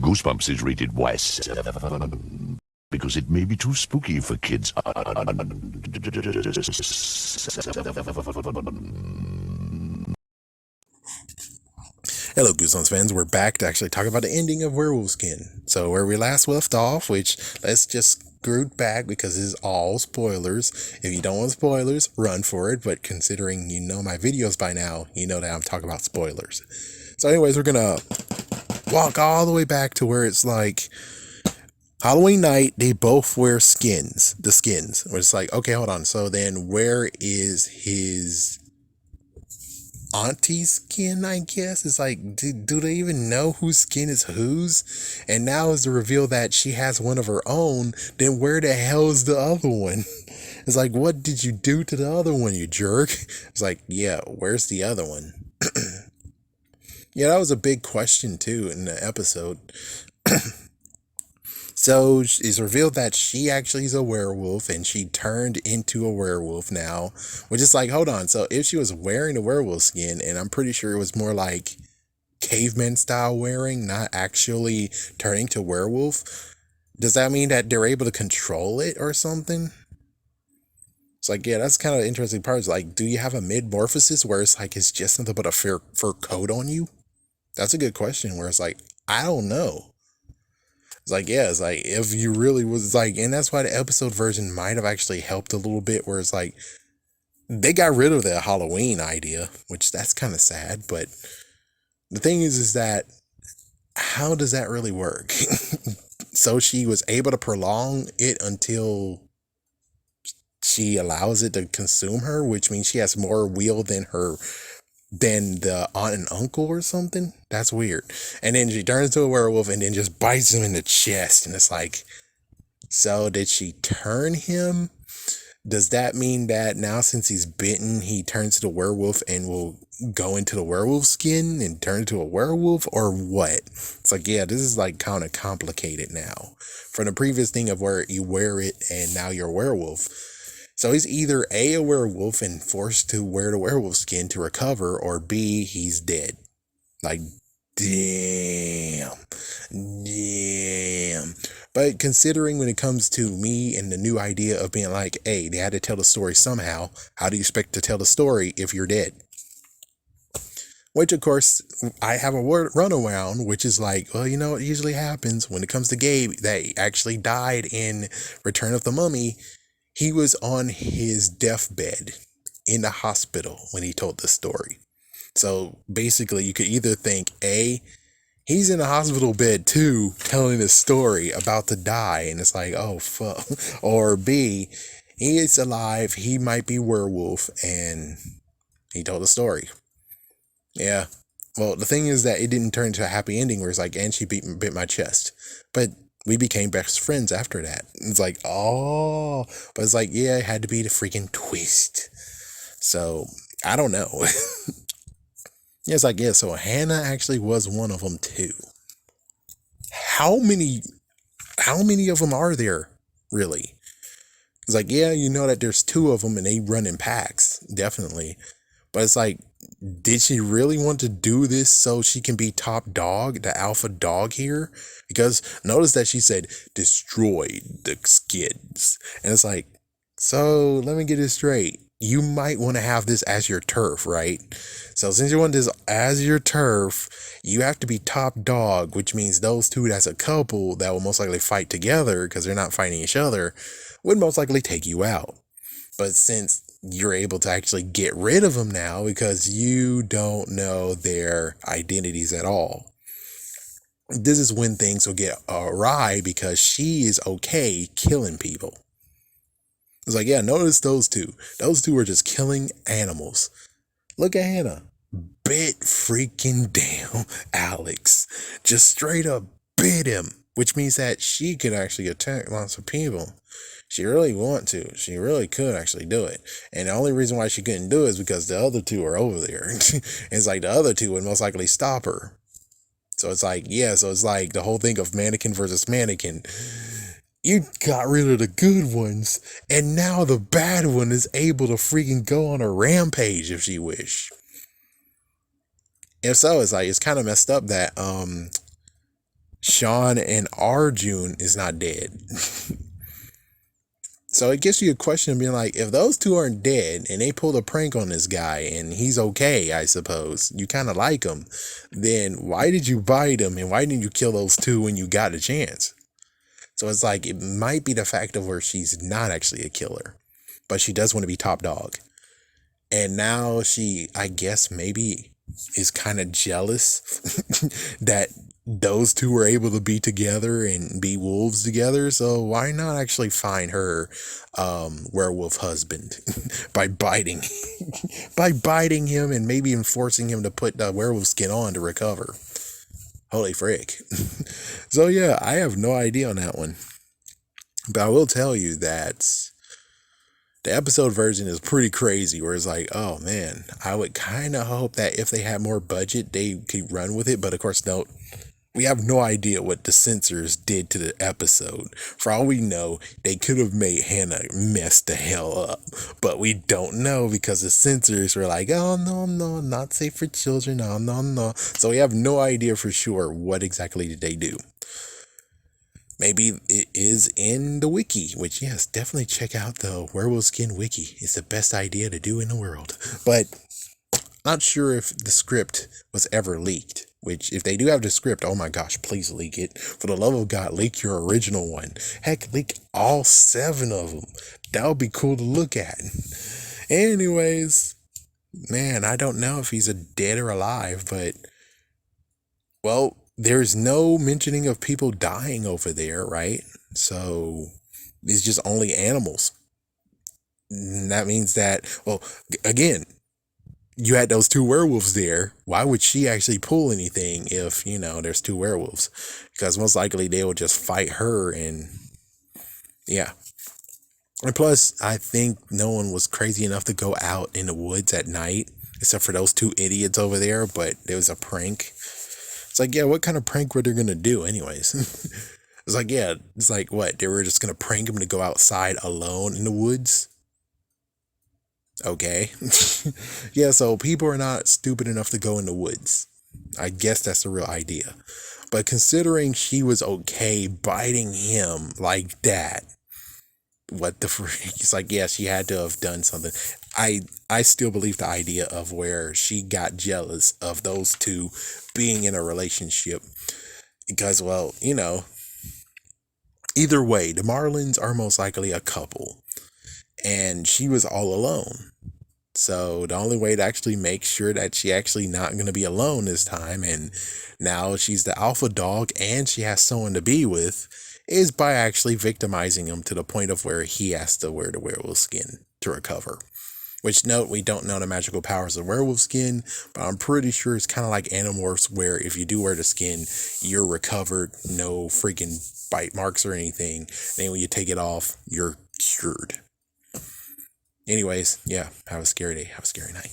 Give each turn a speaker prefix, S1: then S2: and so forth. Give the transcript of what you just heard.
S1: Goosebumps is rated Y7 because it may be too spooky for kids.
S2: Hello, Goosebumps fans. We're back to actually talk about the ending of Werewolf Skin. So where we last left off, which let's just root back because this is all spoilers. If you don't want spoilers, run for it. But considering you know my videos by now, you know that I'm talking about spoilers. So anyways, we're going to walk all the way back to where it's like Halloween night, they both wear skins. The skins. Where it's like, okay, hold on. So then where is his auntie's skin, I guess? It's like, do they even know whose skin is whose? And now is the reveal that she has one of her own. Then where the hell is the other one? It's like, what did you do to the other one, you jerk? It's like, yeah, where's the other one? Yeah, that was a big question too in the episode. So it's revealed that she actually is a werewolf and she turned into a werewolf now, which is like, hold on. So if she was wearing a werewolf skin, and I'm pretty sure it was more like caveman style wearing, not actually turning to werewolf, does that mean that they're able to control it or something? It's like, yeah, that's kind of an interesting part. It's like, do you have a mid-morphosis where it's like, it's just nothing but a fur coat on you? That's a good question where it's like, I don't know. It's like, yeah, it's like, if you really was like, and that's why the episode version might have actually helped a little bit, where it's like, they got rid of the Halloween idea, which that's kind of sad. But the thing is that, how does that really work? So she was able to prolong it until she allows it to consume her, which means she has more will than the aunt and uncle or something. That's weird. And then she turns into a werewolf and then just bites him in the chest. And it's like, so did she turn him? Does that mean that now since he's bitten, he turns into a werewolf and will go into the werewolf skin and turn into a werewolf, or what? It's like, yeah, this is like kind of complicated now from the previous thing of where you wear it and now you're a werewolf. So he's either A, werewolf and forced to wear the werewolf skin to recover, or B, he's dead. Like, damn. But considering when it comes to me and the new idea of being like, hey, they had to tell the story somehow. How do you expect to tell the story if you're dead? Which, of course, I have a runaround, which is like, well, you know what usually happens when it comes to Gabe that actually died in Return of the Mummy. He was on his deathbed in the hospital when he told the story. So basically, you could either think, A, he's in a hospital bed too, telling a story about to die, and it's like, oh, fuck. Or B, he is alive, he might be werewolf, and he told a story. Yeah. Well, the thing is that it didn't turn into a happy ending where it's like, and she bit my chest. But we became best friends after that. It's like, oh, but it's like, yeah, it had to be the freaking twist. So I don't know. Yeah, it's like, yeah, so Hannah actually was one of them too. How many of them are there really? It's like, yeah, you know that there's two of them and they run in packs, definitely. But it's like, did she really want to do this so she can be top dog, the alpha dog here? Because notice that she said, destroy the skins. And it's like, so let me get this straight. You might want to have this as your turf, right? So since you want this as your turf, you have to be top dog, which means those two as a couple that will most likely fight together because they're not fighting each other would most likely take you out. But since you're able to actually get rid of them now because you don't know their identities at all, this is when things will get awry because she is okay killing people. It's like, yeah, notice those two. Those two are just killing animals. Look at Hannah. Bit freaking damn Alex. Just straight up bit him, which means that she could actually attack lots of people. She really want to. She really could actually do it. And the only reason why she couldn't do it is because the other two are over there. It's like the other two would most likely stop her. So it's like, yeah, so it's like the whole thing of mannequin versus mannequin. You got rid of the good ones, and now the bad one is able to freaking go on a rampage if she wish. If so, it's like, it's kind of messed up that Sean and Arjun is not dead. So it gives you a question of being like, if those two aren't dead and they pulled a prank on this guy and he's okay, I suppose, you kind of like him, then why did you bite him and why didn't you kill those two when you got a chance? So it's like, it might be the fact of where she's not actually a killer, but she does want to be top dog. And now she, I guess, maybe is kind of jealous that those two were able to be together and be wolves together. So why not actually find her werewolf husband by biting by biting him and maybe even forcing him to put the werewolf skin on to recover. Holy frick. So yeah, I have no idea on that one. But I will tell you that the episode version is pretty crazy, where it's like, oh man, I would kind of hope that if they had more budget, they could run with it. But of course, no, we have no idea what the censors did to the episode. For all we know, they could have made Hannah mess the hell up. But we don't know because the censors were like, oh no, not safe for children, no. So we have no idea for sure what exactly did they do. Maybe it is in the wiki, which, yes, definitely check out the werewolf skin wiki. It's the best idea to do in the world. But not sure if the script was ever leaked, which if they do have the script, oh my gosh, please leak it. For the love of God, leak your original one. Heck, leak all 7 of them. That would be cool to look at. Anyways, man, I don't know if he's a dead or alive, but, well, there's no mentioning of people dying over there, right? So it's just only animals. And that means that, well, again, you had those 2 werewolves there. Why would she actually pull anything if, there's 2 werewolves? Because most likely they will just fight her and yeah. And plus, I think no one was crazy enough to go out in the woods at night, except for those 2 idiots over there, but it was a prank. It's like, yeah, what kind of prank were they going to do anyways? It's like, yeah, it's like, what? They were just going to prank him to go outside alone in the woods? Okay. Yeah, so people are not stupid enough to go in the woods. I guess that's the real idea. But considering she was okay biting him like that, what the freak? It's like, yeah, she had to have done something. I still believe the idea of where she got jealous of those 2 being in a relationship. Because, well, either way, the Marlins are most likely a couple. And she was all alone. So the only way to actually make sure that she actually not going to be alone this time, and now she's the alpha dog and she has someone to be with, is by actually victimizing him to the point of where he has to wear the werewolf skin to recover. Which, note, we don't know the magical powers of werewolf skin, but I'm pretty sure it's kind of like Animorphs, where if you do wear the skin, you're recovered, no freaking bite marks or anything. And then when you take it off, you're cured. Anyways, yeah, have a scary day. Have a scary night.